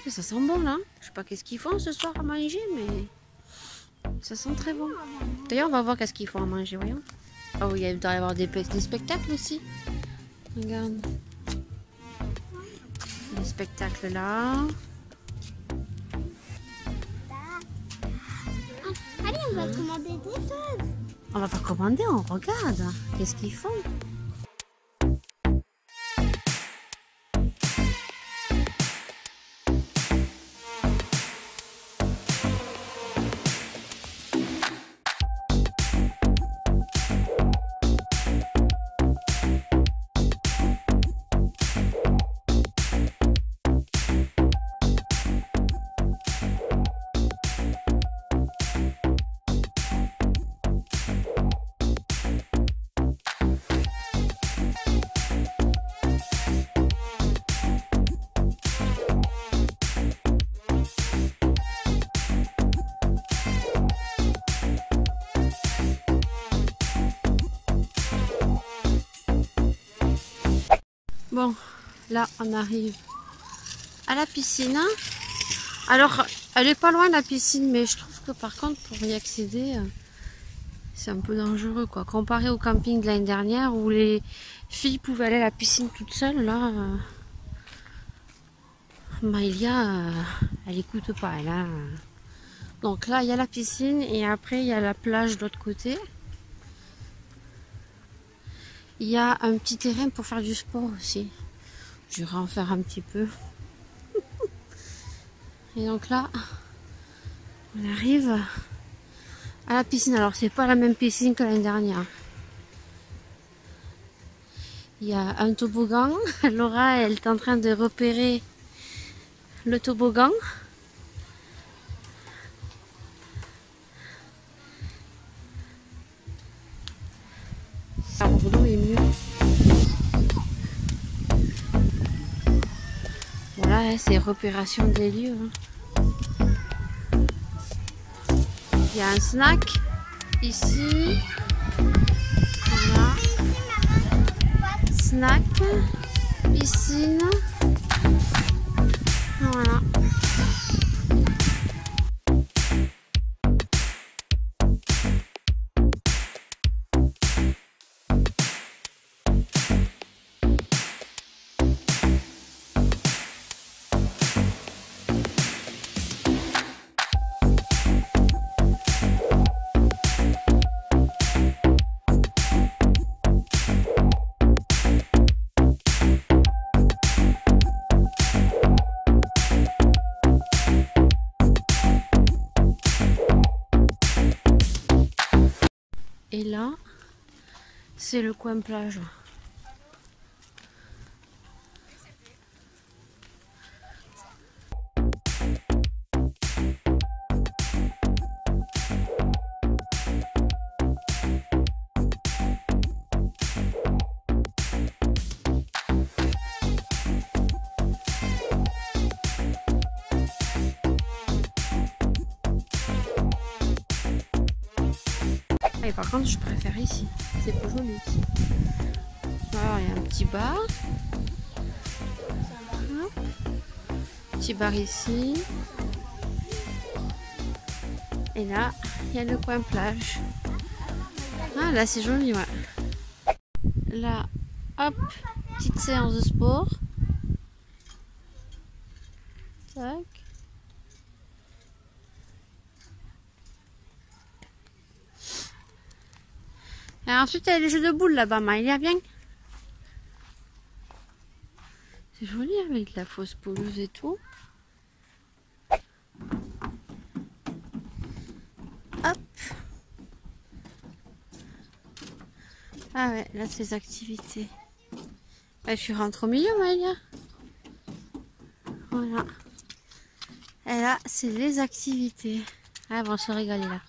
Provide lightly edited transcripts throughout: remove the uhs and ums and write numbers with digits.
Ça sent bon là. Je sais pas qu'est-ce qu'ils font ce soir à manger, mais ça sent très bon. D'ailleurs, on va voir qu'est-ce qu'ils font à manger, voyons. Ah oui, il doit y avoir des spectacles aussi. Regarde. Des spectacles là. Allez, on va commander des choses. On va pas commander, on regarde. Qu'est-ce qu'ils font? Bon, là on arrive à la piscine. Alors, elle est pas loin la piscine, mais je trouve que par contre pour y accéder, c'est un peu dangereux quoi. Comparé au camping de l'année dernière où les filles pouvaient aller à la piscine toutes seules, là, Maëlia, elle écoute pas elle. Hein. Donc là il y a la piscine et après il y a la plage de l'autre côté. Il y a un petit terrain pour faire du sport aussi. J'irai en faire un petit peu. Et donc là, on arrive à la piscine. Alors c'est pas la même piscine que l'année dernière. Il y a un toboggan. Laura, elle est en train de repérer le toboggan. À Bordeaux est mieux. Voilà, c'est repération des lieux. Il y a un snack ici. Voilà. Snack, piscine. Voilà. Et là, c'est le coin plage. Et par contre, je préfère ici. C'est plus joli ici. Alors, il y a un petit bar. Petit bar ici. Et là, il y a le coin plage. Ah, là, c'est joli, ouais. Là, hop, petite séance de sport. Tac. Et ensuite, il y a les jeux de boules là-bas, Maëlia, bien. C'est joli avec la fausse pelouse et tout. Hop. Ah ouais, là, c'est les activités. Bah, je rentre au milieu, Maëlia. Voilà. Et là, c'est les activités. Ah, bon, on se régaler là.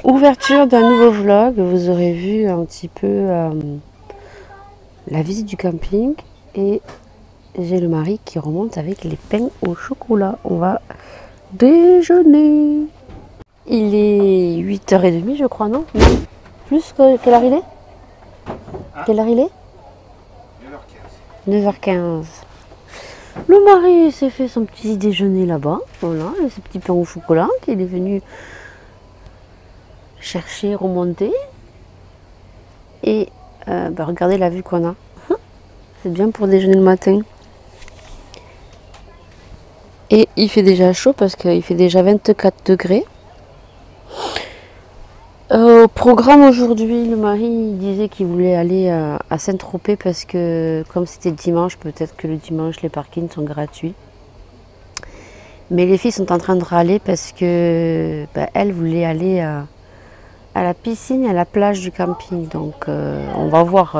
Ouverture d'un nouveau vlog. Vous aurez vu un petit peu la visite du camping. Et j'ai le mari qui remonte avec les pains au chocolat. On va déjeuner. Il est 8h30, je crois, non? Non. Plus que quelle heure il est? Quelle heure il est? 9h15. Le mari s'est fait son petit déjeuner là-bas. Voilà, et ses petits pains au chocolat qu'il est venu chercher, remonter. Et bah, regardez la vue qu'on a. C'est bien pour déjeuner le matin. Et il fait déjà chaud parce qu'il fait déjà 24 degrés. Au programme aujourd'hui, le mari disait qu'il voulait aller à Saint-Tropez parce que comme c'était dimanche, peut-être que le dimanche les parkings sont gratuits. Mais les filles sont en train de râler parce que bah, elles voulaient aller à la piscine et à la plage du camping. Donc on va voir.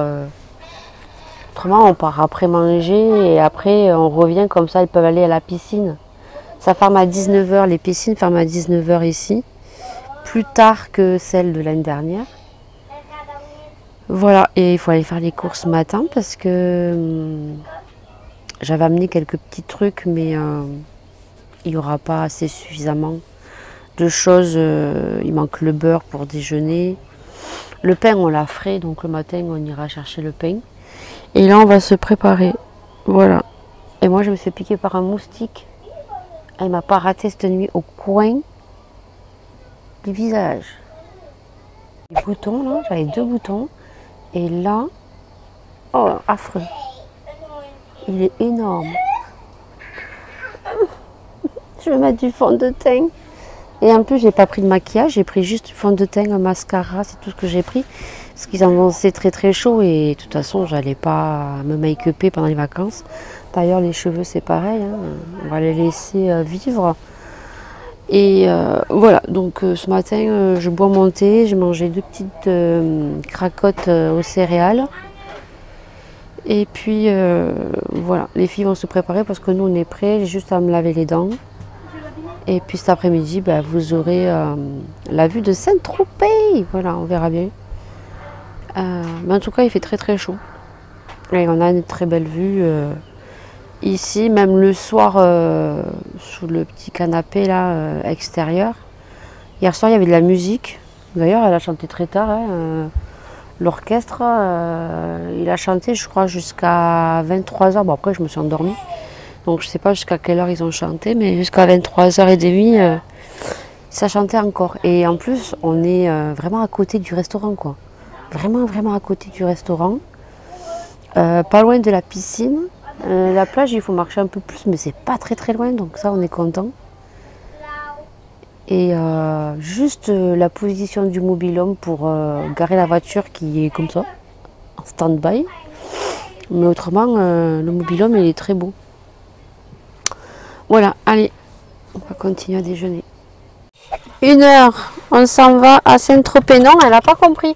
Autrement, on part après manger et après on revient comme ça, elles peuvent aller à la piscine. Ça ferme à 19h, les piscines ferment à 19h ici. Plus tard que celle de l'année dernière. Voilà, et il faut aller faire les courses ce matin parce que j'avais amené quelques petits trucs, mais il n'y aura pas assez suffisamment de choses. Il manque le beurre pour déjeuner. Le pain, on l'a frais, donc le matin, on ira chercher le pain. Et là, on va se préparer. Voilà. Et moi, je me suis piquée par un moustique. Elle m'a pas raté cette nuit au coin du visage. Les boutons, là, j'avais 2 boutons. Et là, oh, affreux. Il est énorme. Je vais mettre du fond de teint. Et en plus, j'ai pas pris de maquillage, j'ai pris juste du fond de teint, un mascara, c'est tout ce que j'ai pris. Parce qu'ils annonçaient très très chaud et de toute façon, j'allais pas me make-upper pendant les vacances. D'ailleurs, les cheveux, c'est pareil, hein. On va les laisser vivre. Et voilà, donc ce matin, je bois mon thé, j'ai mangé 2 petites cracottes aux céréales. Et puis voilà, les filles vont se préparer parce que nous on est prêts, j'ai juste à me laver les dents. Et puis cet après-midi, bah, vous aurez la vue de Saint-Tropez. Voilà, on verra bien. Mais en tout cas, il fait très très chaud. Et on a une très belle vue ici, même le soir, sous le petit canapé là, extérieur. Hier soir, il y avait de la musique. D'ailleurs, elle a chanté très tard. Hein, l'orchestre, il a chanté, je crois, jusqu'à 23h. Bon, après, je me suis endormie. Donc, je ne sais pas jusqu'à quelle heure ils ont chanté, mais jusqu'à 23h30, ça chantait encore. Et en plus, on est vraiment à côté du restaurant, quoi. Vraiment, vraiment à côté du restaurant. Pas loin de la piscine. La plage, il faut marcher un peu plus, mais c'est pas très très loin, donc ça, on est content. Et juste la position du mobil-home pour garer la voiture qui est comme ça, en stand-by. Mais autrement, le mobil-home, il est très beau. Voilà, allez, on va continuer à déjeuner. 1h, on s'en va à Saint-Tropez. Non, elle n'a pas compris.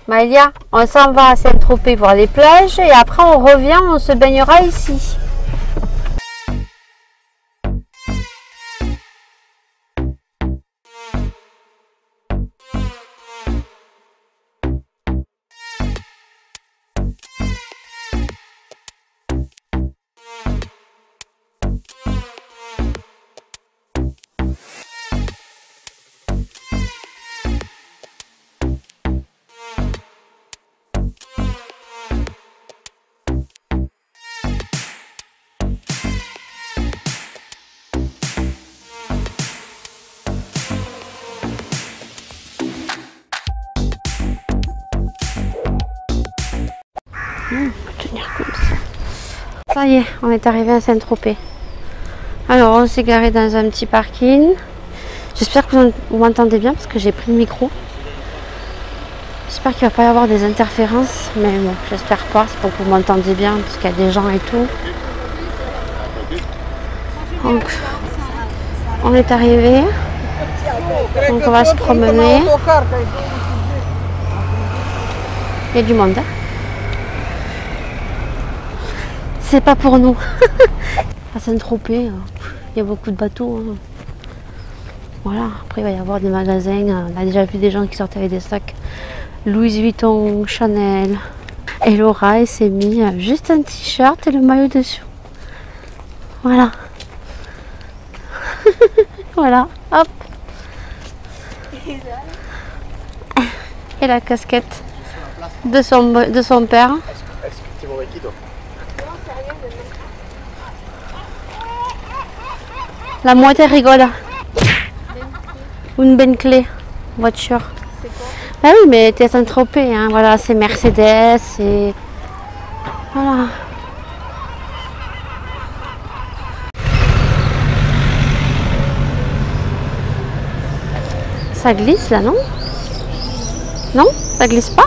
Maëlia, on s'en va à Saint-Tropez voir les plages et après on revient, on se baignera ici. Tenir comme ça. Ça y est, on est arrivé à Saint-Tropez. Alors on s'est garé dans un petit parking. J'espère que vous m'entendez bien parce que j'ai pris le micro. J'espère qu'il ne va pas y avoir des interférences, mais bon, j'espère pas, c'est pour que vous m'entendiez bien parce qu'il y a des gens et tout. Donc, on est arrivé. Donc on va se promener. Il y a du monde. Hein, c'est pas pour nous. À Saint-Tropez, il y a beaucoup de bateaux. Hein. Voilà, après il va y avoir des magasins. On a déjà vu des gens qui sortent avec des sacs Louis Vuitton, Chanel. Et Laura, elle s'est mis juste un t-shirt et le maillot dessus. Voilà. Voilà, hop. Et la casquette de son père. La moitié rigole. Une Bentley voiture. Ah oui, mais t'es à Saint-Tropez, hein. Voilà, c'est Mercedes, c'est... Voilà. Ça glisse là, non? Non? Ça glisse pas?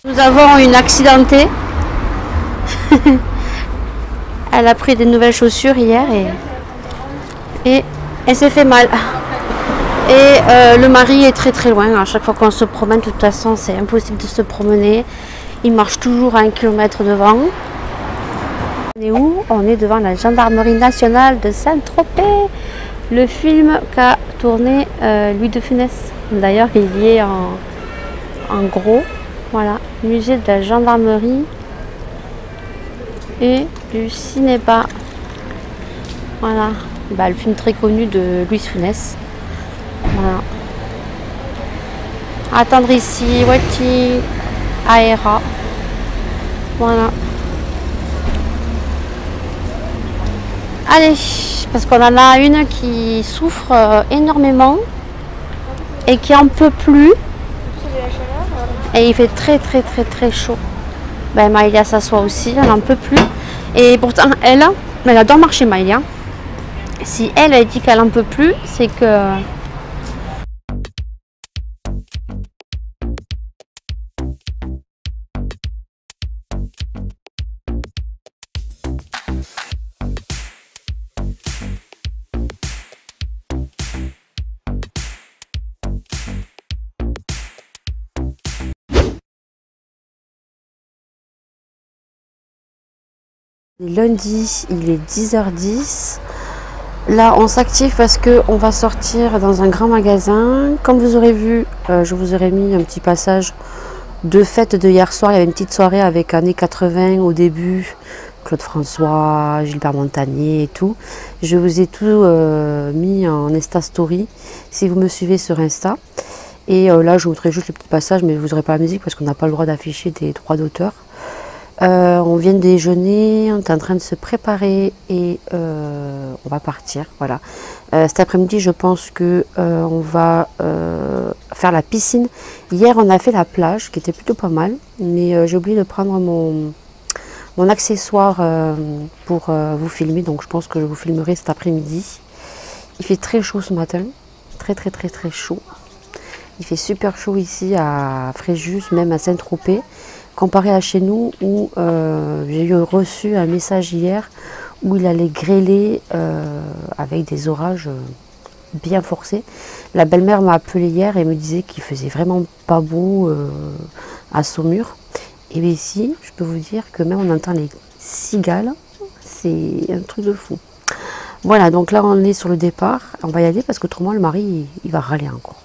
Nous avons une accidentée. Elle a pris des nouvelles chaussures hier et elle s'est fait mal. Et le mari est très loin. À chaque fois qu'on se promène, de toute façon, c'est impossible de se promener. Il marche toujours à 1 kilomètre devant. On est où? On est devant la gendarmerie nationale de Saint-Tropez. Le film qu'a tourné Louis de Funès. D'ailleurs, il y est en gros. Voilà, musée de la gendarmerie et du cinéma. Voilà, bah, le film très connu de Louis de Funès. Voilà. Attendre ici, waiting, Aera. Voilà. Allez, parce qu'on en a une qui souffre énormément et qui en peut plus. Et il fait très chaud. Ben, Maïlia s'assoit aussi, elle n'en peut plus. Et pourtant, elle adore marcher, Maïlia. Si elle dit qu'elle n'en peut plus, c'est que... Lundi, il est 10h10. Là, on s'active parce qu'on va sortir dans un grand magasin. Comme vous aurez vu, je vous aurais mis un petit passage de fête de hier soir. Il y avait une petite soirée avec années 80 au début. Claude François, Gilbert Montagnier et tout. Je vous ai tout mis en Insta Story si vous me suivez sur Insta. Et là, je vous montrerai juste le petit passage, mais vous n'aurez pas la musique parce qu'on n'a pas le droit d'afficher des droits d'auteur. On vient de déjeuner, on est en train de se préparer et on va partir. Voilà. Cet après-midi, je pense que on va faire la piscine. Hier, on a fait la plage, qui était plutôt pas mal, mais j'ai oublié de prendre mon accessoire pour vous filmer. Donc je pense que je vous filmerai cet après-midi. Il fait très chaud ce matin, très chaud. Il fait super chaud ici à Fréjus, même à Saint-Tropez, comparé à chez nous où j'ai reçu un message hier où il allait grêler avec des orages bien forcés. La belle-mère m'a appelé hier et me disait qu'il faisait vraiment pas beau à Saumur. Et bien ici, je peux vous dire que même on entend les cigales, c'est un truc de fou. Voilà, donc là on est sur le départ, on va y aller parce qu'autrement le mari il va râler encore.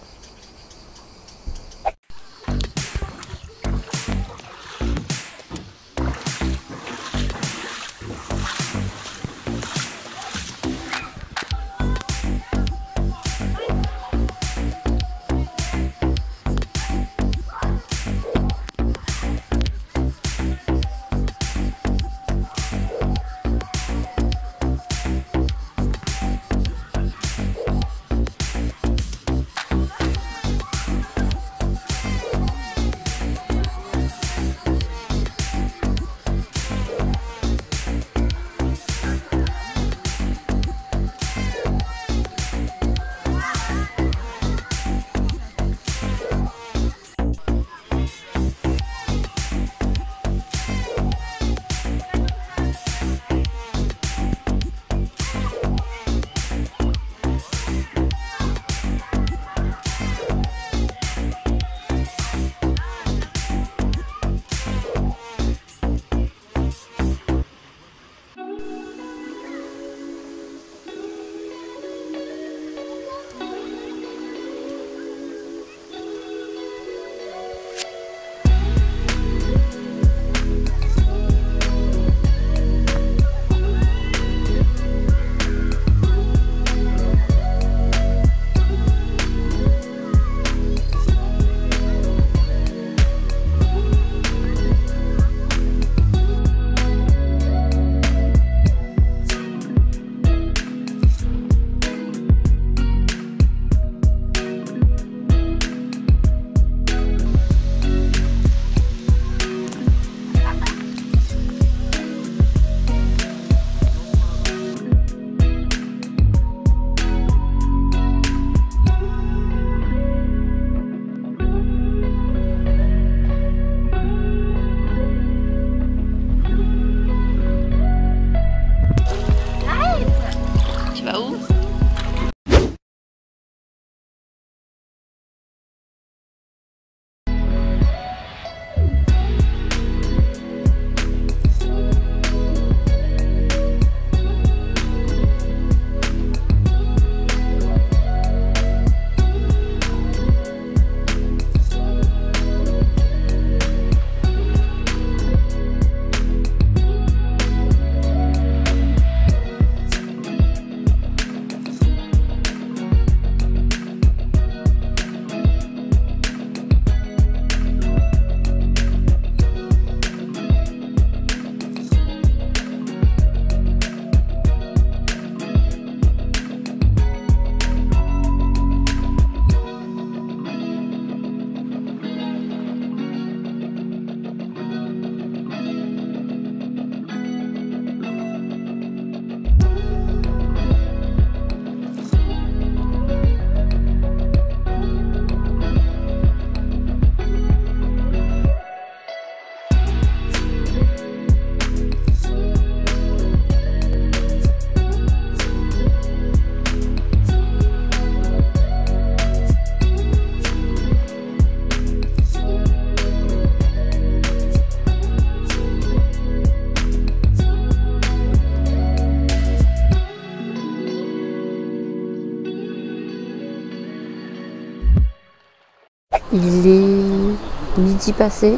Il est midi passé.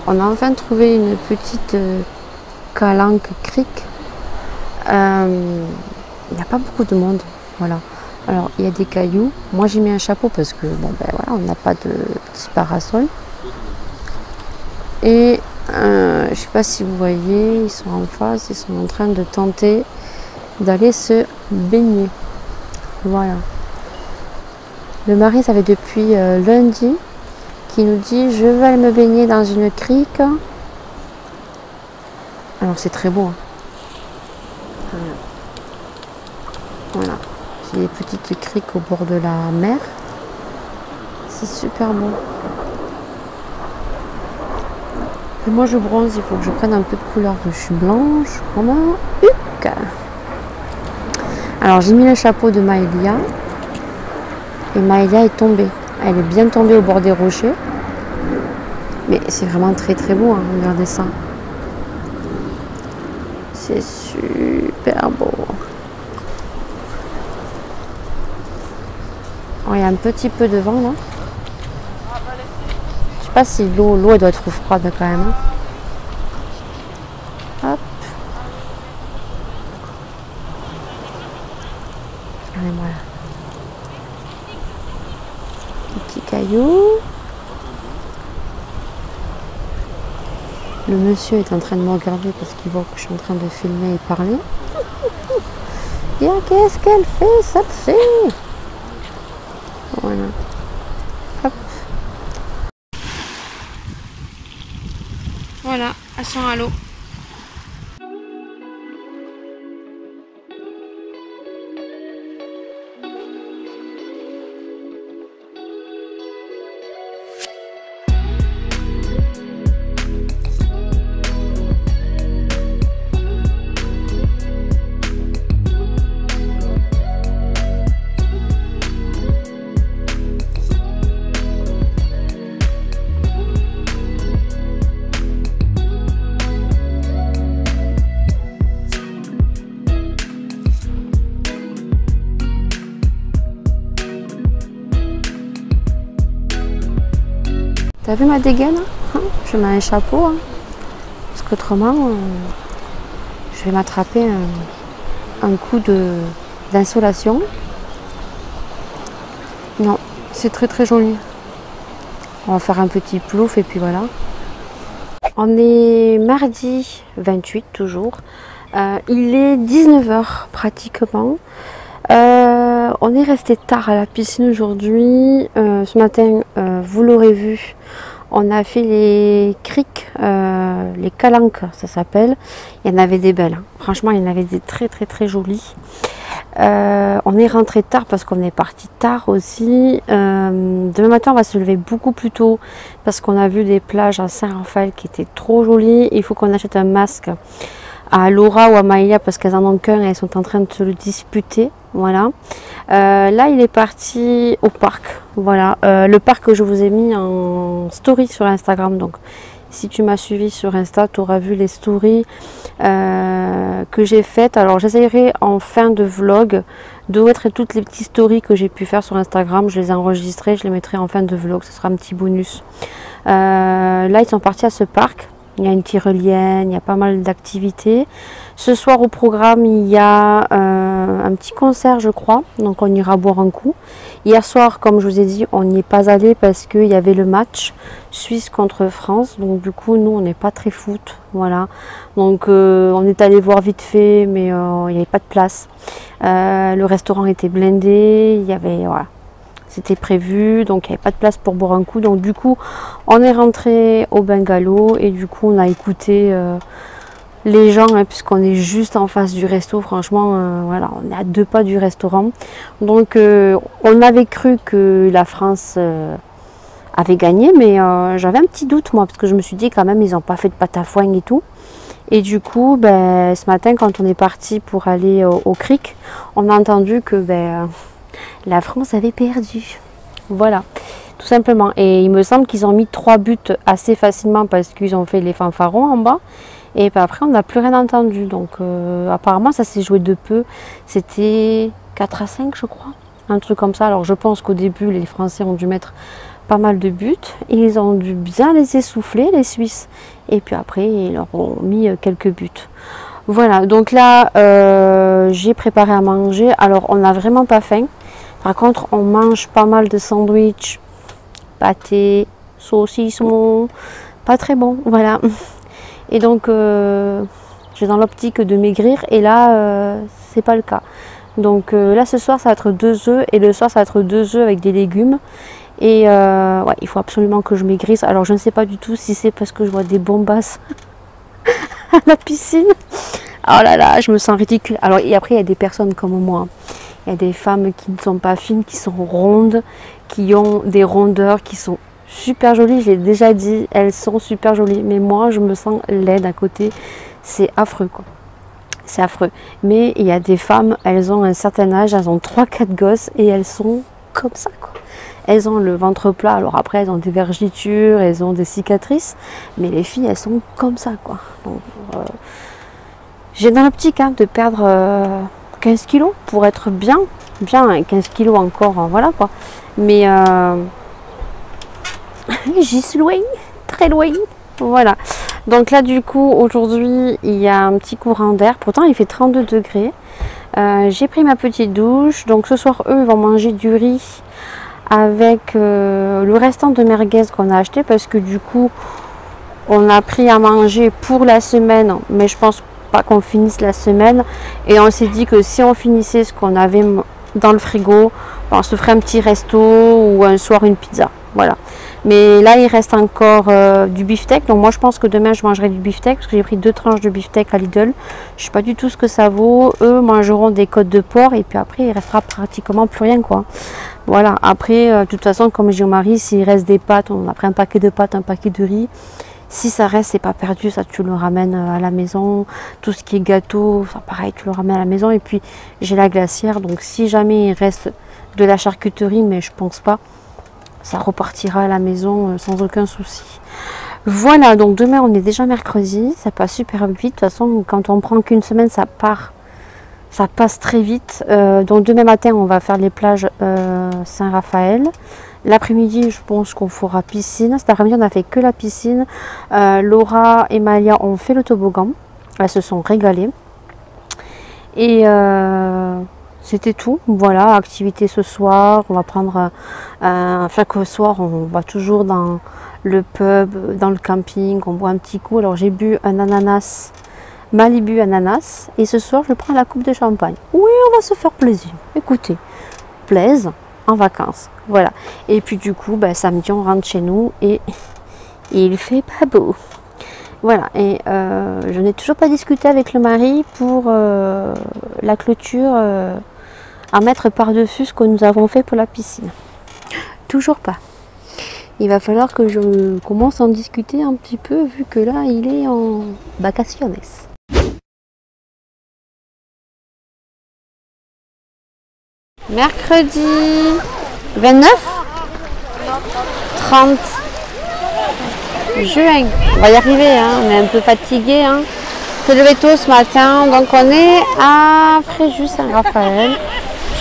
On a enfin trouvé une petite calanque crique. Il n'y a pas beaucoup de monde. Voilà. Alors il y a des cailloux. Moi j'ai mis un chapeau parce que bon ben voilà, on n'a pas de petit parasol. Et je sais pas si vous voyez, ils sont en face, ils sont en train de tenter d'aller se baigner. Voilà. Le mari, ça fait depuis lundi qu'il nous dit je vais aller me baigner dans une crique. Alors c'est très beau. Hein. Voilà. J'ai des petites criques au bord de la mer. C'est super beau. Et moi je bronze, il faut que je prenne un peu de couleur. Je suis blanche comme un huc. Alors j'ai mis le chapeau de Maëlia. Et Maëlia est tombée. Elle est bien tombée au bord des rochers. Mais c'est vraiment très très beau, hein. Regardez ça. C'est super beau. Oh, il y a un petit peu de vent là. Je sais pas si l'eau elle doit être froide quand même. Hein. Hop. Regardez-moi là. Petit caillou. Le monsieur est en train de me regarder parce qu'il voit que je suis en train de filmer et parler. Bien, qu'est-ce qu'elle fait, cette fille? Voilà. Hop. Voilà, elles sont à l'eau. T'as vu ma dégaine? Je mets un chapeau. Hein. Parce qu'autrement, je vais m'attraper un coup d'insolation. Non, c'est très très joli. On va faire un petit plouf et puis voilà. On est mardi 28 toujours. Il est 19 h pratiquement. On est resté tard à la piscine aujourd'hui. Ce matin, vous l'aurez vu, on a fait les criques, les calanques, ça s'appelle. Il y en avait des belles. Hein. Franchement, il y en avait des très très très jolies. On est rentré tard parce qu'on est parti tard aussi. Demain matin, on va se lever beaucoup plus tôt parce qu'on a vu des plages à Saint-Raphaël qui étaient trop jolies. Il faut qu'on achète un masque à Laura ou à Maëlia parce qu'elles en ont qu'un et elles sont en train de se le disputer. Voilà. Là, il est parti au parc. Voilà. Le parc que je vous ai mis en story sur Instagram. Donc, si tu m'as suivi sur Insta, tu auras vu les stories que j'ai faites. Alors, j'essayerai en fin de vlog de mettre toutes les petites stories que j'ai pu faire sur Instagram. Je les ai enregistrées, je les mettrai en fin de vlog. Ce sera un petit bonus. Là, ils sont partis à ce parc. Il y a une tyrolienne, il y a pas mal d'activités. Ce soir au programme, il y a un petit concert, je crois. Donc on ira boire un coup. Hier soir, comme je vous ai dit, on n'y est pas allé parce qu'il y avait le match Suisse contre France. Donc du coup, nous, on n'est pas très foot. Voilà. Donc on est allé voir vite fait, mais il n'y avait pas de place. Le restaurant était blindé. Il y avait... Voilà. C'était prévu, donc il n'y avait pas de place pour boire un coup. Donc du coup, on est rentré au bungalow et du coup, on a écouté les gens, hein, puisqu'on est juste en face du resto. Franchement, voilà, on est à 2 pas du restaurant. Donc on avait cru que la France avait gagné, mais j'avais un petit doute moi, parce que je me suis dit quand même, ils n'ont pas fait de pâte à foin et tout. Et du coup, ben, ce matin, quand on est parti pour aller au cric, on a entendu que... la France avait perdu. Voilà, tout simplement. Et il me semble qu'ils ont mis 3 buts assez facilement parce qu'ils ont fait les fanfarons en bas. Et puis après, on n'a plus rien entendu. Donc, apparemment, ça s'est joué de peu. C'était 4-5, je crois. Un truc comme ça. Alors, je pense qu'au début, les Français ont dû mettre pas mal de buts. Ils ont dû bien les essouffler, les Suisses. Et puis après, ils leur ont mis quelques buts. Voilà, donc là, j'ai préparé à manger. Alors, on n'a vraiment pas faim. Par contre, on mange pas mal de sandwichs, pâté, saucisson, pas très bon, voilà. Et donc, j'ai dans l'optique de maigrir et là, c'est pas le cas. Donc là, ce soir, ça va être 2 œufs et le soir, ça va être 2 œufs avec des légumes. Et ouais, il faut absolument que je maigrisse. Alors, je ne sais pas du tout si c'est parce que je vois des bombasses à la piscine. Oh là là, je me sens ridicule. Alors, et après, il y a des personnes comme moi. Il y a des femmes qui ne sont pas fines, qui sont rondes, qui ont des rondeurs, qui sont super jolies. Je l'ai déjà dit, elles sont super jolies. Mais moi, je me sens laide à côté. C'est affreux, quoi. C'est affreux. Mais il y a des femmes, elles ont un certain âge, elles ont 3-4 gosses et elles sont comme ça, quoi. Elles ont le ventre plat. Alors après, elles ont des vergitures, elles ont des cicatrices. Mais les filles, elles sont comme ça, quoi. Donc, j'ai dans l'optique de perdre 15 kilos pour être bien, 15 kilos encore, voilà quoi. Mais j'y suis loin, très loin. Voilà. Donc là du coup aujourd'hui il y a un petit courant d'air. Pourtant il fait 32 degrés. J'ai pris ma petite douche. Donc ce soir eux ils vont manger du riz avec le restant de merguez qu'on a acheté parce que du coup on a pris à manger pour la semaine, mais je pense pas qu'on finisse la semaine. Et on s'est dit que si on finissait ce qu'on avait dans le frigo, on se ferait un petit resto ou un soir une pizza. Voilà. Mais là, il reste encore du beefsteak. Donc moi, je pense que demain, je mangerai du beefsteak parce que j'ai pris 2 tranches de beefsteak à Lidl. Je sais pas du tout ce que ça vaut. Eux mangeront des côtes de porc et puis après, il restera pratiquement plus rien, quoi. Voilà. Après, de toute façon, comme j'ai au mari, s'il reste des pâtes, on a pris un paquet de pâtes, un paquet de riz. Si ça reste, c'est pas perdu, ça tu le ramènes à la maison. Tout ce qui est gâteau, ça pareil, tu le ramènes à la maison. Et puis j'ai la glacière, donc si jamais il reste de la charcuterie, mais je pense pas, ça repartira à la maison sans aucun souci. Voilà, donc demain on est déjà mercredi, ça passe super vite. De toute façon, quand on prend qu'une semaine, ça passe très vite. Donc demain matin, on va faire les plages Saint-Raphaël. L'après-midi, je pense qu'on fera piscine. Cet après-midi, on n'a fait que la piscine. Laura et Malia ont fait le toboggan. Elles se sont régalées. Et c'était tout. Voilà, activité ce soir. On va prendre... chaque soir, on va toujours dans le pub, dans le camping. On boit un petit coup. Alors, j'ai bu un ananas, Malibu ananas. Et ce soir, je prends la coupe de champagne. Oui, on va se faire plaisir. Écoutez, plaise en vacances. Voilà. Et puis du coup, samedi, on rentre chez nous et il fait pas beau. Voilà. Et je n'ai toujours pas discuté avec le mari pour la clôture à mettre par-dessus ce que nous avons fait pour la piscine. Toujours pas. Il va falloir que je commence à en discuter un petit peu vu que là, il est en vacaciones. Mercredi 29 30 juin. On va y arriver, on est un peu fatigué. C'est levé tôt ce matin, donc on est à Fréjus-Saint-Raphaël,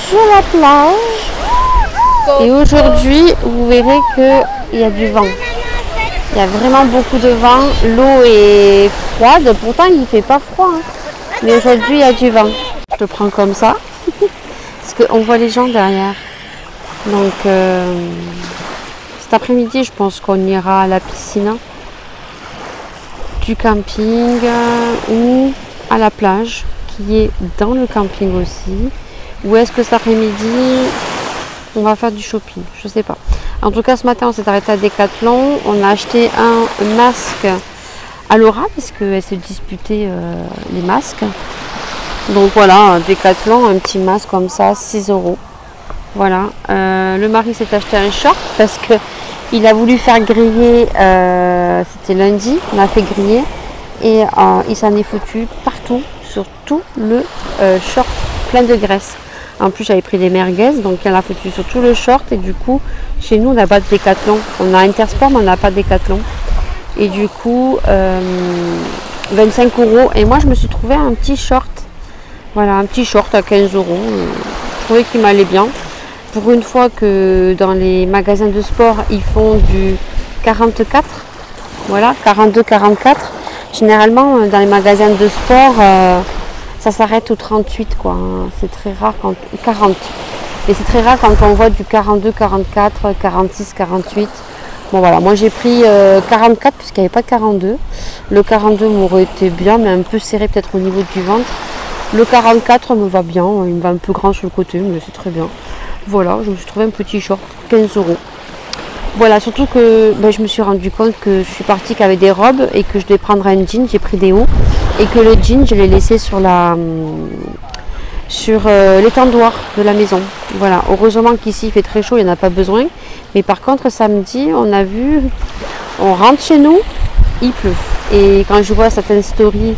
sur la plage. Et aujourd'hui, vous verrez qu'il y a du vent. Il y a vraiment beaucoup de vent. L'eau est froide, pourtant il ne fait pas froid. Mais aujourd'hui, il y a du vent. Je te prends comme ça. Parce qu'on voit les gens derrière. Donc cet après-midi, je pense qu'on ira à la piscine du camping ou à la plage qui est dans le camping aussi. Ou est-ce que cet après-midi, on va faire du shopping? Je sais pas. En tout cas, ce matin, on s'est arrêté à Decathlon. On a acheté un masque à Laura parce qu'elle s'est disputée les masques. Donc voilà, Decathlon, un petit masque comme ça, 6 €. Voilà. Le mari s'est acheté un short parce que il a voulu faire griller, c'était lundi, on a fait griller et il s'en est foutu partout, sur tout le short plein de graisse. En plus j'avais pris des merguez, donc il en a foutu sur tout le short et du coup chez nous on n'a pas de Decathlon. On a Intersport mais on n'a pas de Decathlon. Et du coup 25 € et moi je me suis trouvé un petit short. Voilà, un petit short à 15 €. Je trouvais qu'il m'allait bien. Pour une fois que dans les magasins de sport, ils font du 44. Voilà, 42-44. Généralement, dans les magasins de sport, ça s'arrête au 38, quoi. C'est très rare quand 40. Et c'est très rare quand on voit du 42, 44, 46, 48. Bon voilà, moi j'ai pris 44 parce qu'il n'y avait pas de 42. Le 42 m'aurait été bien, mais un peu serré peut-être au niveau du ventre. Le 44 me va bien, il me va un peu grand sur le côté, mais c'est très bien. Voilà, je me suis trouvé un petit short, 15 €. Voilà, surtout que je me suis rendu compte que je suis partie qu'avec des robes et que je devais prendre un jean, j'ai pris des hauts et que le jean je l'ai laissé sur l'étendoir de la maison. Voilà, heureusement qu'ici il fait très chaud, il n'y en a pas besoin. Mais par contre samedi, on rentre chez nous, il pleut. Et quand je vois certaines stories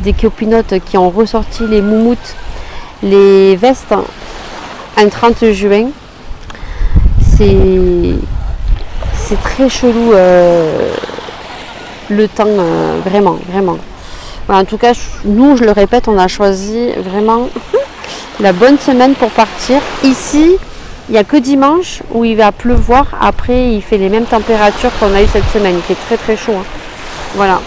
des copinotes qui ont ressorti les moumoutes, les vestes, un 30 juin, c'est très chelou le temps, vraiment. Voilà, en tout cas, nous, je le répète, on a choisi vraiment la bonne semaine pour partir. Ici, il n'y a que dimanche où il va pleuvoir. Après, il fait les mêmes températures qu'on a eu cette semaine. Il fait très chaud. Hein. Voilà.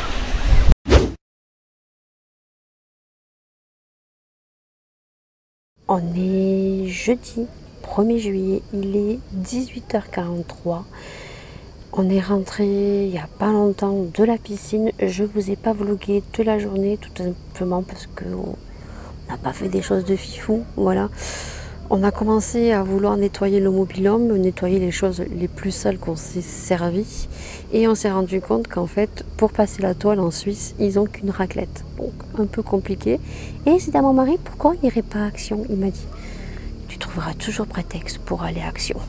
On est jeudi 1er juillet. Il est 18h43. On est rentré il n'y a pas longtemps de la piscine. Je ne vous ai pas vlogué de la journée, tout simplement parce qu'on n'a pas fait des choses de fifou. Voilà. On a commencé à vouloir nettoyer le mobil-home, nettoyer les choses les plus sales qu'on s'est servi. Et on s'est rendu compte qu'en fait, pour passer la toile en Suisse, ils n'ont qu'une raclette. Donc, un peu compliqué. Et c'est à mon mari, pourquoi on n'irait pas à Action? Il m'a dit, tu trouveras toujours prétexte pour aller à Action.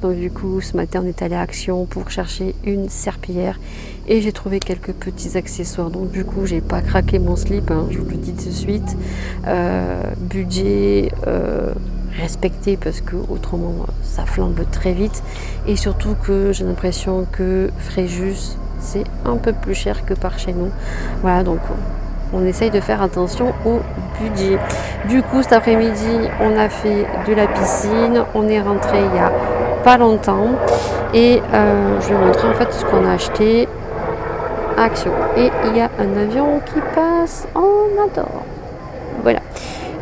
Donc du coup ce matin on est allé à Action pour chercher une serpillière et j'ai trouvé quelques petits accessoires. Donc du coup j'ai pas craqué mon slip, hein, je vous le dis tout de suite. Budget respecté parce que autrement ça flambe très vite et surtout que j'ai l'impression que Fréjus c'est un peu plus cher que par chez nous. Voilà, donc on essaye de faire attention au budget. Du coup, cet après-midi, on a fait de la piscine. On est rentré il n'y a pas longtemps. Et je vais vous montrer en fait ce qu'on a acheté à Action. Et il y a un avion qui passe. On adore. Voilà.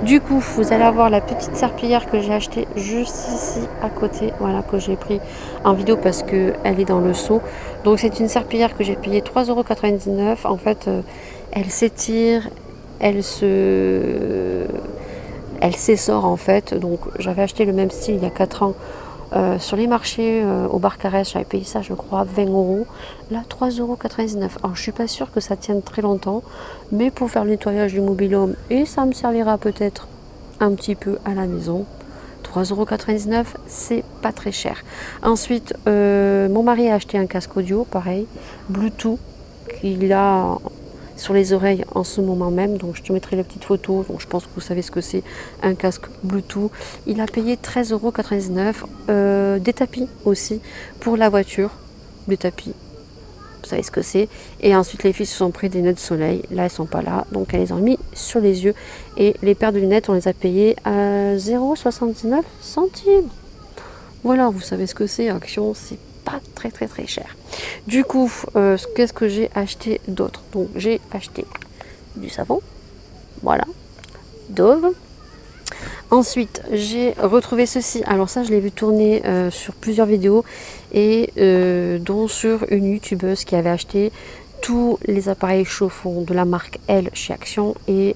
Du coup, vous allez avoir la petite serpillière que j'ai achetée juste ici à côté. Voilà, que j'ai pris en vidéo parce qu'elle est dans le seau. Donc, c'est une serpillière que j'ai payée 3,99 €. En fait, elle s'étire, elle s'essore en fait. Donc, j'avais acheté le même style il y a 4 ans. Sur les marchés au Barcarès, j'avais payé ça je crois 20 €. Là 3,99 €. Alors je suis pas sûre que ça tienne très longtemps, mais pour faire le nettoyage du mobil-home, et ça me servira peut-être un petit peu à la maison. 3,99 €, c'est pas très cher. Ensuite, mon mari a acheté un casque audio, pareil, Bluetooth, qu'il a sur les oreilles en ce moment même. Donc je te mettrai la petite photo. Donc je pense que vous savez ce que c'est, un casque Bluetooth. Il a payé 13,99 €. Des tapis aussi pour la voiture. Des tapis, vous savez ce que c'est. Et ensuite les filles se sont pris des lunettes de soleil. Là elles sont pas là, donc elles les ont mis sur les yeux. Et les paires de lunettes on les a payées à 0,79 €. Voilà, vous savez ce que c'est. Action, c'est pas très cher. Du coup, qu'est-ce que j'ai acheté d'autre? Donc j'ai acheté du savon, voilà, Dove. Ensuite j'ai retrouvé ceci. Alors ça je l'ai vu tourner sur plusieurs vidéos et dont sur une youtubeuse qui avait acheté tous les appareils chauffants de la marque L chez Action et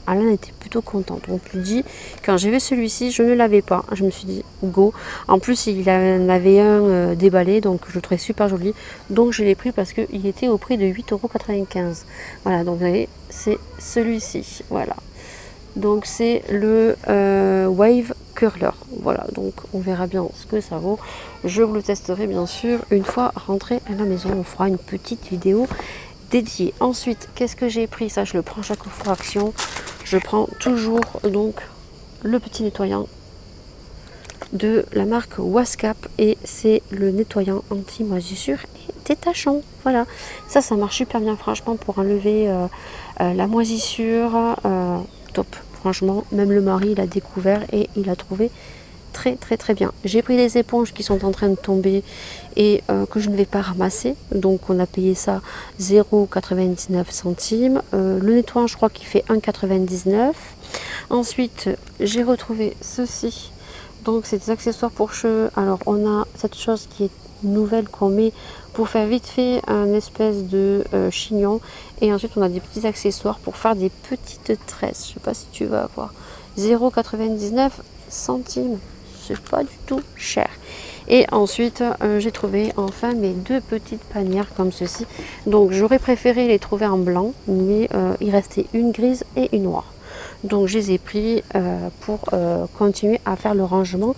Alain était plutôt contente. On lui dit, quand j'ai vu celui-ci, je ne l'avais pas. Je me suis dit, go. En plus, il en avait un déballé, donc je le trouvais super joli. Donc je l'ai pris parce qu'il était au prix de 8,95 €. Voilà, donc vous voyez, c'est celui-ci. Voilà. Donc c'est le Wave Curler. Voilà, donc on verra bien ce que ça vaut. Je vous le testerai bien sûr une fois rentré à la maison. On fera une petite vidéo dédiée. Ensuite, qu'est-ce que j'ai pris? Ça, je le prends chaque fois Action. Je prends toujours donc le petit nettoyant de la marque Wascap et c'est le nettoyant anti-moisissure et détachant. Voilà, ça marche super bien franchement pour enlever la moisissure. Top, franchement, même le mari il a découvert et il a trouvé très bien. J'ai pris des éponges qui sont en train de tomber et que je ne vais pas ramasser, donc on a payé ça 0,99 €. Le nettoyant je crois qu'il fait 1,99 €. Ensuite j'ai retrouvé ceci, donc c'est des accessoires pour cheveux. Alors on a cette chose qui est nouvelle qu'on met pour faire vite fait un espèce de chignon et ensuite on a des petits accessoires pour faire des petites tresses. Je sais pas si tu vas voir, 0,99 €. C'est pas du tout cher. Et ensuite, j'ai trouvé enfin mes 2 petites panières comme ceci. Donc j'aurais préféré les trouver en blanc, mais il restait une grise et une noire. Donc je les ai pris pour continuer à faire le rangement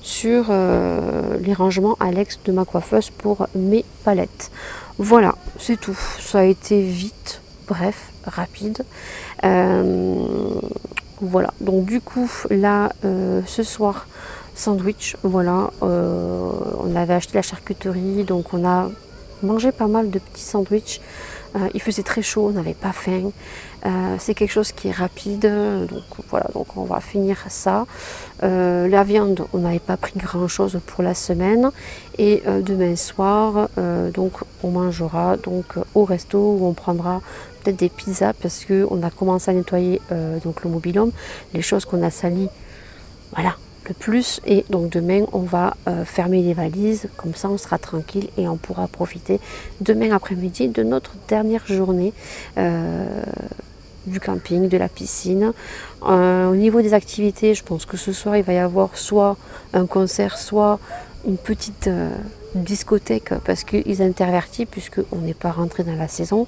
sur les rangements à l'ex de ma coiffeuse pour mes palettes. Voilà, c'est tout. Ça a été vite, bref, rapide. Voilà, donc du coup là ce soir sandwich, voilà, on avait acheté la charcuterie, donc on a mangé pas mal de petits sandwichs. Il faisait très chaud, on n'avait pas faim. C'est quelque chose qui est rapide, donc voilà, donc on va finir ça. La viande, on n'avait pas pris grand chose pour la semaine, et demain soir, donc on mangera donc au resto, où on prendra peut-être des pizzas, parce que on a commencé à nettoyer donc le mobil-home, les choses qu'on a salies, voilà, le plus. Et donc demain on va fermer les valises, comme ça on sera tranquille et on pourra profiter demain après-midi de notre dernière journée du camping, de la piscine. Au niveau des activités, je pense que ce soir il va y avoir soit un concert, soit une petite discothèque, parce qu'ils intervertissent, puisqu'on n'est pas rentré dans la saison.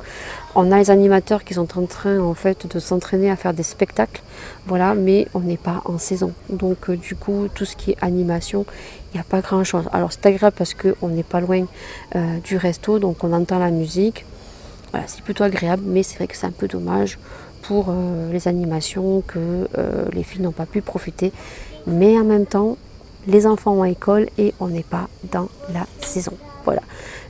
On a les animateurs qui sont en train en fait de s'entraîner à faire des spectacles, voilà, mais on n'est pas en saison, donc du coup tout ce qui est animation, il n'y a pas grand chose. Alors c'est agréable parce qu'on n'est pas loin du resto, donc on entend la musique, voilà, c'est plutôt agréable, mais c'est vrai que c'est un peu dommage pour les animations que les filles n'ont pas pu profiter, mais en même temps les enfants ont école et on n'est pas dans la saison. Voilà,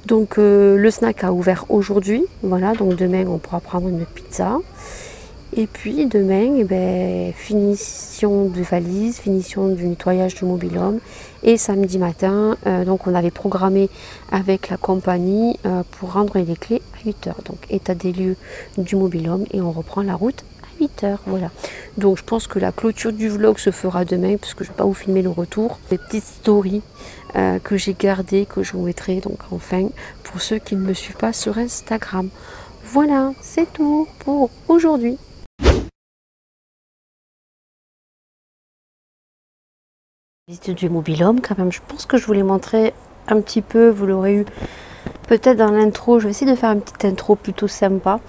donc le snack a ouvert aujourd'hui, voilà, donc demain on pourra prendre une pizza. Et puis demain, eh ben, finition de valise, finition du nettoyage du mobil-home. Et samedi matin, donc on avait programmé avec la compagnie pour rendre les clés à 8 h. Donc état des lieux du mobil-home et on reprend la route à 8 h. Voilà. Donc je pense que la clôture du vlog se fera demain, parce que je ne vais pas vous filmer le retour. Les petites stories que j'ai gardées, que je vous mettrai donc enfin pour ceux qui ne me suivent pas sur Instagram. Voilà, c'est tout pour aujourd'hui. Visite du mobil-home quand même, je pense que je vous l'ai montré un petit peu, vous l'aurez eu peut-être dans l'intro. Je vais essayer de faire une petite intro plutôt sympa.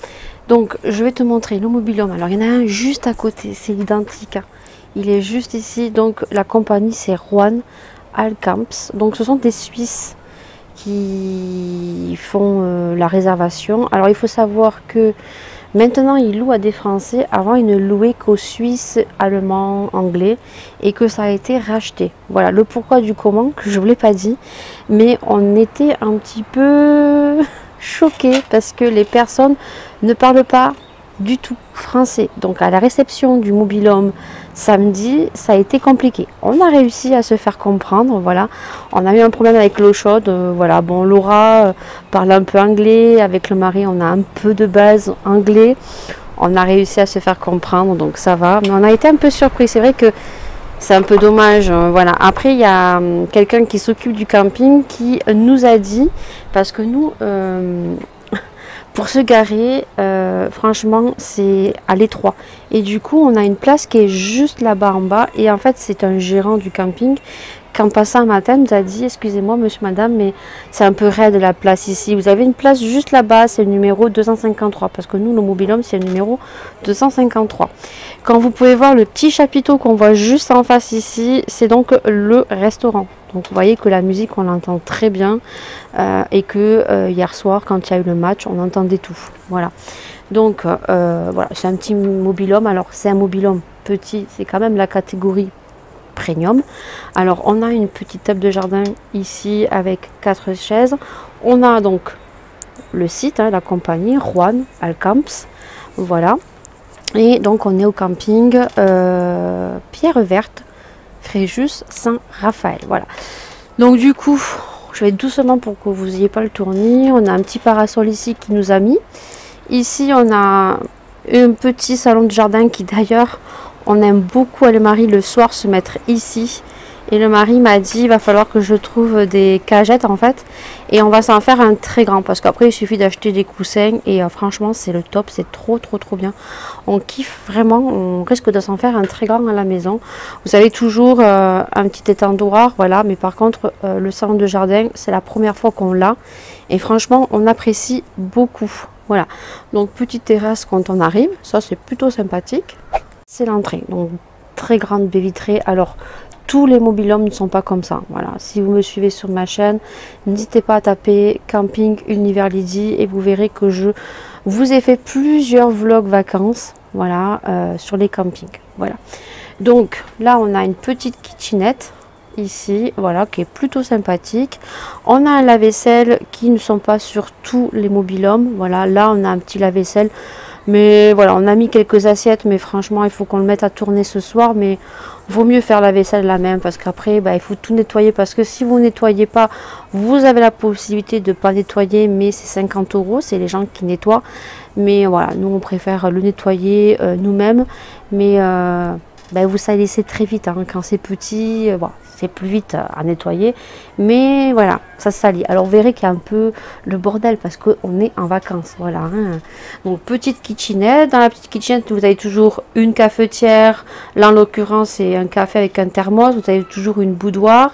Donc je vais te montrer le mobil-home. Alors il y en a un juste à côté, c'est identique, hein. Il est juste ici, donc la compagnie c'est Juan Alcamps. Donc ce sont des Suisses qui font la réservation. Alors il faut savoir que maintenant, ils louent à des Français. Avant, ils ne louaient qu'aux Suisses, Allemands, Anglais, et que ça a été racheté. Voilà le pourquoi du comment, que je ne vous l'ai pas dit. Mais on était un petit peu choqués parce que les personnes ne parlent pas du tout français. Donc à la réception du mobil-home samedi, ça a été compliqué. On a réussi à se faire comprendre, voilà. On a eu un problème avec l'eau chaude, voilà. Bon, Laura parle un peu anglais, avec le mari on a un peu de base anglais. On a réussi à se faire comprendre, donc ça va. Mais on a été un peu surpris, c'est vrai que c'est un peu dommage, voilà. Après il y a quelqu'un qui s'occupe du camping qui nous a dit, parce que nous pour se garer, franchement, c'est à l'étroit. Et du coup, on a une place qui est juste là-bas en bas. Et en fait, c'est un gérant du camping qu'en passant un matin, nous a dit, excusez-moi, monsieur, madame, mais c'est un peu raide la place ici. Vous avez une place juste là-bas, c'est le numéro 253. Parce que nous, le mobil-home, c'est le numéro 253. Quand vous pouvez voir le petit chapiteau qu'on voit juste en face ici, c'est donc le restaurant. Donc vous voyez que la musique, on l'entend très bien. Et que hier soir, quand il y a eu le match, on entendait tout. Voilà. Donc voilà, c'est un petit mobil-home. Alors c'est un mobil-home petit, c'est quand même la catégorie premium. Alors on a une petite table de jardin ici avec 4 chaises. On a donc le site, hein, la compagnie Juan Alcamps. Voilà. Et donc on est au camping Pierre Verte, Fréjus Saint-Raphaël. Voilà. Donc du coup, je vais doucement pour que vous n'ayez pas le tournis. On a un petit parasol ici qui nous a mis. Ici, on a un petit salon de jardin qui d'ailleurs, on aime beaucoup, elle et Marie, le soir se mettre ici Et le mari m'a dit, il va falloir que je trouve des cagettes en fait. Et on va s'en faire un très grand. Parce qu'après, il suffit d'acheter des coussins. Et franchement, c'est le top. C'est trop bien. On kiffe vraiment. On risque de s'en faire un très grand à la maison. Vous avez toujours un petit étendoir. Voilà. Mais par contre, le salon de jardin, c'est la première fois qu'on l'a. Et franchement, on apprécie beaucoup. Voilà. Donc, petite terrasse quand on arrive. Ça, c'est plutôt sympathique. C'est l'entrée. Donc, très grande baie vitrée. Alors, tous les mobil-homes ne sont pas comme ça. Voilà. Si vous me suivez sur ma chaîne, n'hésitez pas à taper Camping Univers Lydie et vous verrez que je vous ai fait plusieurs vlogs vacances. Voilà, sur les campings. Voilà. Donc là, on a une petite kitchenette ici, voilà, qui est plutôt sympathique. On a un lave-vaisselle qui ne sont pas sur tous les mobil-homes. Voilà, là, on a un petit lave-vaisselle. Mais voilà, on a mis quelques assiettes, mais franchement, il faut qu'on le mette à tourner ce soir. Mais vaut mieux faire la vaisselle la même parce qu'après, il faut tout nettoyer. Parce que si vous nettoyez pas, vous avez la possibilité de ne pas nettoyer, mais c'est 50 €. C'est les gens qui nettoient. Mais voilà, nous, on préfère le nettoyer nous-mêmes. Mais vous salissez très vite hein, quand c'est petit. Bon, c'est plus vite à nettoyer. Mais voilà, ça salit. Alors, vous verrez qu'il y a un peu le bordel parce qu'on est en vacances. Voilà. Hein. Donc, petite kitchenette. Dans la petite kitchenette, vous avez toujours une cafetière. Là, en l'occurrence, c'est un café avec un thermos. Vous avez toujours une bouilloire.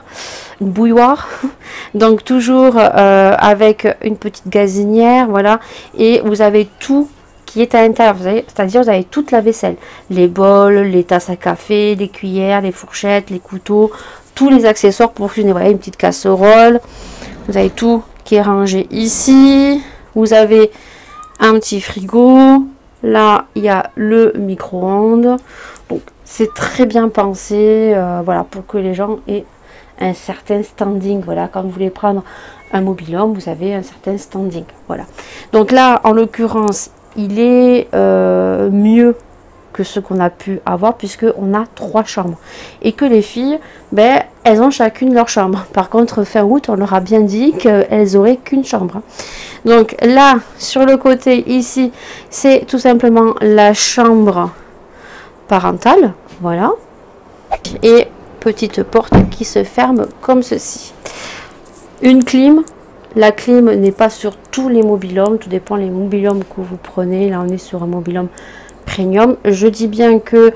Donc, toujours avec une petite gazinière. Voilà. Et vous avez tout qui est à l'intérieur, c'est-à-dire vous avez toute la vaisselle, les bols, les tasses à café, les cuillères, les fourchettes, les couteaux, tous les accessoires pour cuisiner. Voilà, une petite casserole, vous avez tout qui est rangé ici, vous avez un petit frigo, là il y a le micro-ondes, donc c'est très bien pensé, voilà, pour que les gens aient un certain standing. Voilà, quand vous voulez prendre un mobil-home, vous avez un certain standing. Voilà, donc là en l'occurrence il est mieux que ce qu'on a pu avoir puisque on a 3 chambres et que les filles elles ont chacune leur chambre. Par contre fin août on leur a bien dit qu'elles auraient qu'une chambre. Donc là sur le côté ici c'est tout simplement la chambre parentale, voilà, et petite porte qui se ferme comme ceci. Une clim. La clim n'est pas sur tous les mobil-homes, tout dépend les mobil-homes que vous prenez. Là, on est sur un mobil-home premium. Je dis bien que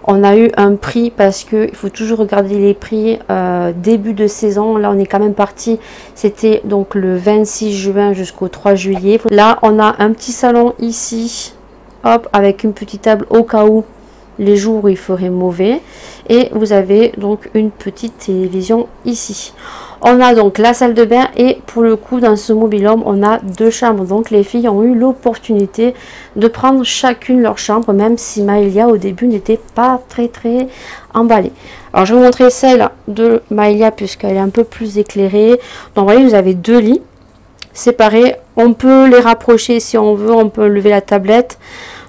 on a eu un prix parce que il faut toujours regarder les prix début de saison. Là, on est quand même parti. C'était donc le 26 juin jusqu'au 3 juillet. Là, on a un petit salon ici, hop, avec une petite table au cas où les jours où il ferait mauvais. Et vous avez donc une petite télévision ici. On a donc la salle de bain et pour le coup dans ce mobil-home on a 2 chambres. Donc les filles ont eu l'opportunité de prendre chacune leur chambre, même si Maëlia au début n'était pas très emballée. Alors je vais vous montrer celle de Maëlia puisqu'elle est un peu plus éclairée. Donc vous voyez, vous avez 2 lits séparés. On peut les rapprocher si on veut, on peut lever la tablette.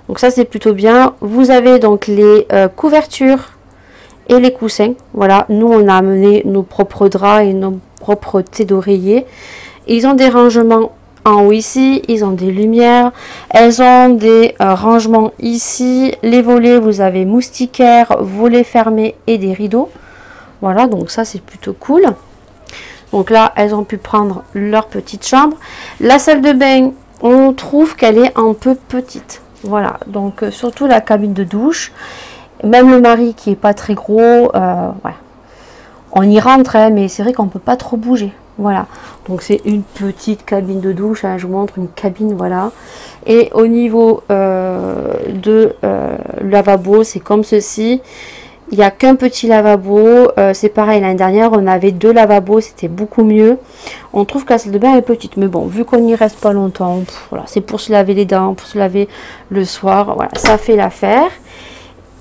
Donc ça c'est plutôt bien. Vous avez donc les couvertures et les coussins. Voilà, nous on a amené nos propres draps et nos propres têtes d'oreiller. Ils ont des rangements en haut ici, ils ont des lumières, elles ont des rangements ici. Les volets, vous avez moustiquaires, volets fermés et des rideaux. Voilà, donc ça c'est plutôt cool. Donc là elles ont pu prendre leur petite chambre. La salle de bain, on trouve qu'elle est un peu petite. Voilà, donc surtout la cabine de douche. Même le mari qui est pas très gros, ouais. On y rentre, hein, mais c'est vrai qu'on peut pas trop bouger. Voilà, donc c'est une petite cabine de douche, hein, je vous montre une cabine, voilà. Et au niveau de lavabo, c'est comme ceci. Il n'y a qu'un petit lavabo, c'est pareil, l'année dernière on avait 2 lavabos, c'était beaucoup mieux. On trouve que la salle de bain est petite, mais bon, vu qu'on n'y reste pas longtemps, voilà, c'est pour se laver les dents, pour se laver le soir, voilà, ça fait l'affaire.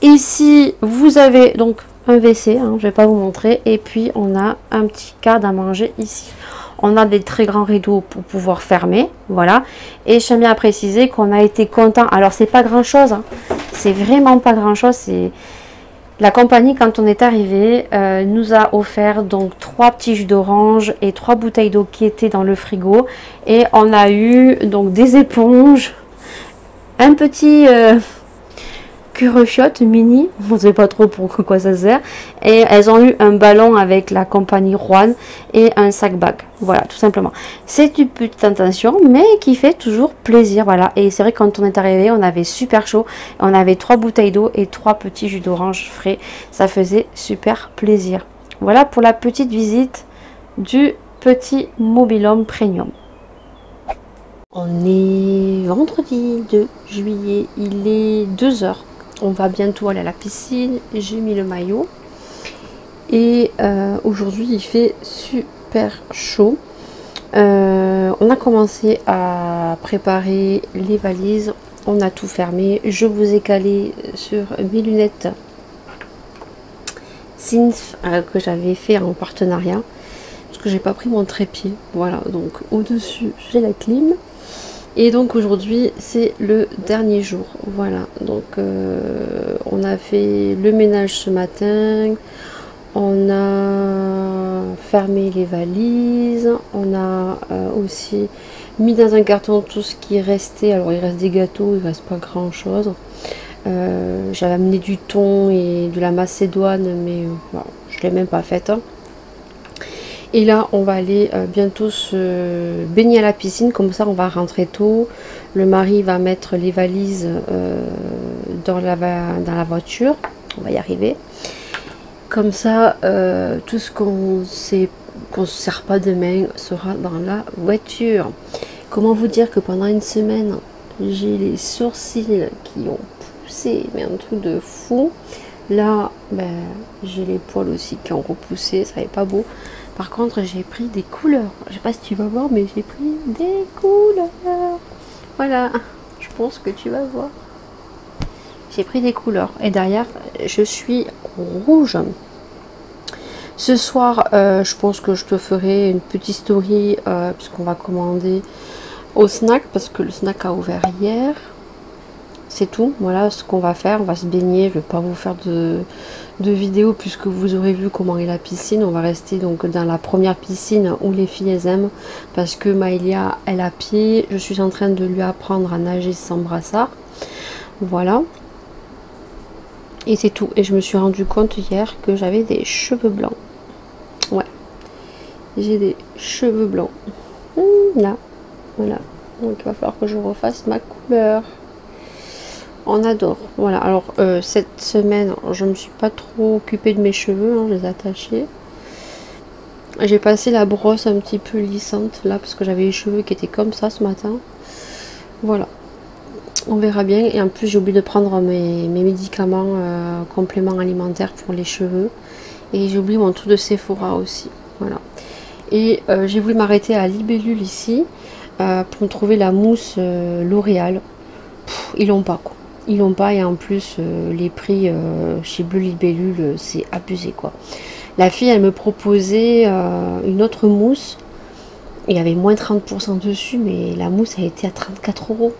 Ici, vous avez donc un WC, hein, je ne vais pas vous montrer. Et puis, on a un petit cadre à manger ici. On a des très grands rideaux pour pouvoir fermer. Voilà. Et je tiens bien à préciser qu'on a été content. Alors, c'est pas grand-chose. Hein. C'est vraiment pas grand-chose. C'est la compagnie, quand on est arrivé, nous a offert donc 3 petits jus d'orange et 3 bouteilles d'eau qui étaient dans le frigo. Et on a eu donc des éponges, un petit... cure-chiottes mini, on ne sait pas trop pour quoi ça sert, et elles ont eu un ballon avec la compagnie Juan et un sac bag, voilà, tout simplement. C'est une petite intention, mais qui fait toujours plaisir, voilà. Et c'est vrai que quand on est arrivé, on avait super chaud, on avait 3 bouteilles d'eau et 3 petits jus d'orange frais, ça faisait super plaisir. Voilà pour la petite visite du petit mobil-home premium. On est vendredi 2 juillet, il est 2 h. On va bientôt aller à la piscine, j'ai mis le maillot. Et aujourd'hui il fait super chaud. On a commencé à préparer les valises, on a tout fermé. Je vous ai calé sur mes lunettes Sinf que j'avais fait en partenariat. Parce que j'ai pas pris mon trépied. Voilà, donc au-dessus j'ai la clim. Et donc aujourd'hui c'est le dernier jour, voilà, donc on a fait le ménage ce matin, on a fermé les valises, on a aussi mis dans un carton tout ce qui restait. Alors il reste des gâteaux, il reste pas grand chose, j'avais amené du thon et de la macédoine, mais bon, je l'ai même pas faite, hein. Et là, on va aller bientôt se baigner à la piscine. Comme ça, on va rentrer tôt. Le mari va mettre les valises dans la voiture. On va y arriver. Comme ça, tout ce qu'on ne se sert pas demain sera dans la voiture. Comment vous dire que pendant une semaine, j'ai les sourcils qui ont poussé, mais un truc de fou. Là, ben, j'ai les poils aussi qui ont repoussé. Ça n'est pas beau. Par contre, j'ai pris des couleurs. Je sais pas si tu vas voir, mais j'ai pris des couleurs. Voilà, je pense que tu vas voir. J'ai pris des couleurs. Et derrière, je suis rouge. Ce soir, je pense que je te ferai une petite story, puisqu'on va commander au snack, parce que le snack a ouvert hier. C'est tout, voilà ce qu'on va faire. On va se baigner, je ne vais pas vous faire de vidéo puisque vous aurez vu comment est la piscine. On va rester donc dans la première piscine où les filles elles aiment, parce que Maëlia elle a pied. Je suis en train de lui apprendre à nager sans brassard, voilà. Et c'est tout. Et je me suis rendu compte hier que j'avais des cheveux blancs. Ouais, j'ai des cheveux blancs là, voilà. Donc il va falloir que je refasse ma couleur. On adore, voilà. Alors cette semaine je me suis pas trop occupée de mes cheveux, hein, je les ai attachés. J'ai passé la brosse un petit peu lissante là parce que j'avais les cheveux qui étaient comme ça ce matin. Voilà, on verra bien. Et en plus j'ai oublié de prendre mes médicaments compléments alimentaires pour les cheveux, et j'ai oublié mon truc de Sephora aussi, voilà. Et j'ai voulu m'arrêter à Libellule ici pour me trouver la mousse L'Oréal. Ils l'ont pas, quoi. Ils l'ont pas, et en plus les prix chez Bleu Libellule c'est abusé, quoi. La fille elle me proposait une autre mousse, il y avait moins 30% dessus, mais la mousse a été à 34 €.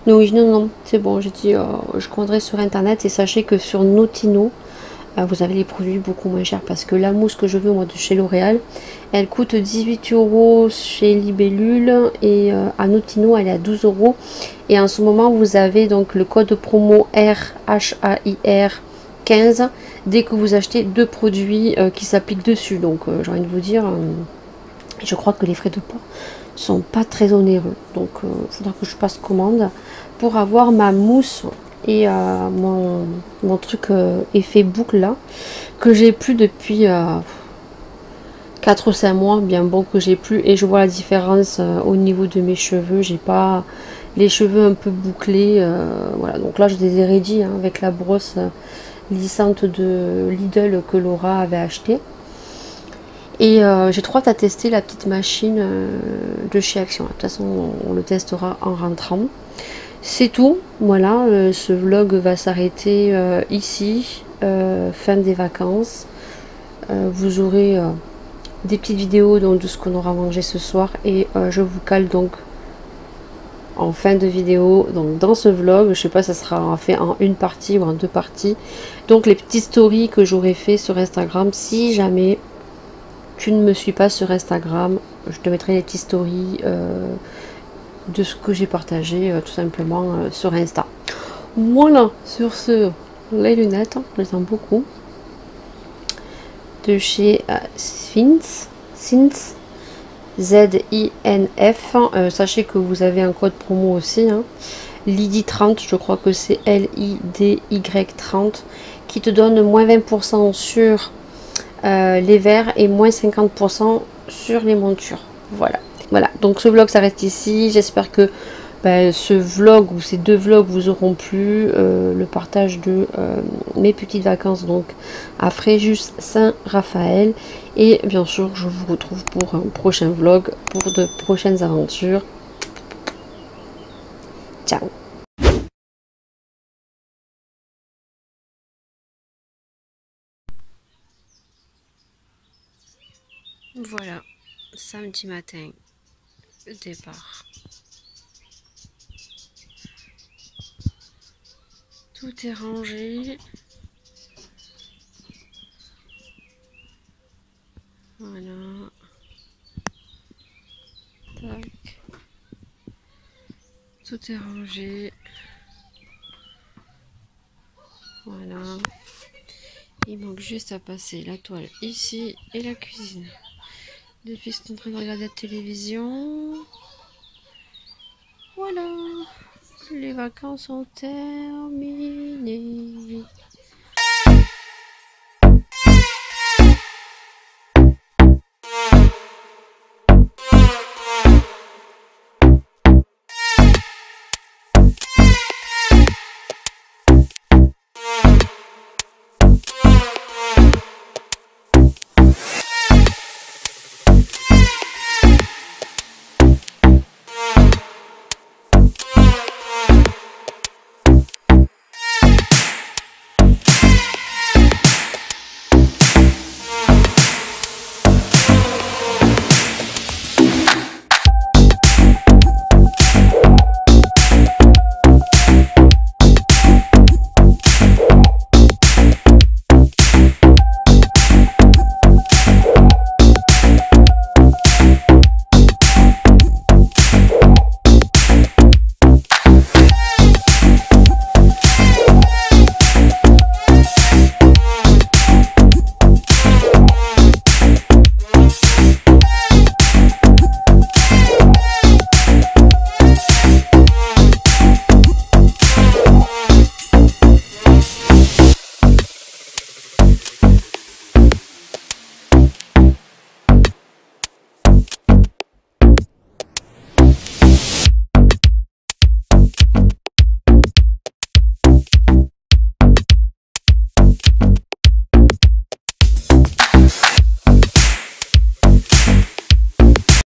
Donc oui, non, c'est bon, j'ai dit je commanderai sur internet. Et sachez que sur Notino vous avez les produits beaucoup moins chers, parce que la mousse que je veux moi de chez L'Oréal, elle coûte 18 € chez Libellule, et à Notino elle est à 12 €. Et en ce moment vous avez donc le code promo RHAIR 15 dès que vous achetez 2 produits qui s'appliquent dessus. Donc j'ai envie de vous dire, je crois que les frais de port sont pas très onéreux. Donc il faudra que je passe commande pour avoir ma mousse et mon truc effet boucle là, que j'ai plus depuis 4 ou 5 mois, bien bon que j'ai plus. Et je vois la différence au niveau de mes cheveux. J'ai pas les cheveux un peu bouclés, voilà. Donc là je les ai raidis hein, avec la brosse lissante de Lidl que Laura avait acheté. Et j'ai trop hâte à tester la petite machine de chez Action. De toute façon on le testera en rentrant. C'est tout, voilà, ce vlog va s'arrêter ici, fin des vacances. Vous aurez des petites vidéos donc, de ce qu'on aura mangé ce soir, et je vous cale donc en fin de vidéo, donc dans ce vlog, je sais pas, ça sera fait en une partie ou en 2 parties, donc les petites stories que j'aurais fait sur Instagram. Si jamais tu ne me suis pas sur Instagram, je te mettrai les petites stories de ce que j'ai partagé tout simplement sur Insta. Voilà, sur ce, les lunettes, je les aime beaucoup. De chez Zinf, Z-I-N-F. Sachez que vous avez un code promo aussi. Hein. Lidy 30, je crois que c'est L-I-D-Y 30, qui te donne moins 20% sur les verres et moins 50% sur les montures. Voilà. Voilà, donc ce vlog s'arrête ici. J'espère que ce vlog ou ces deux vlogs vous auront plu. Le partage de mes petites vacances donc à Fréjus Saint-Raphaël. Et bien sûr, je vous retrouve pour un prochain vlog, pour de prochaines aventures. Ciao! Voilà, samedi matin, le départ. Tout est rangé. Voilà. Tac. Tout est rangé. Voilà. Il manque juste à passer la toile ici et la cuisine. Les filles sont en train de regarder la télévision. Voilà. Les vacances sont terminées.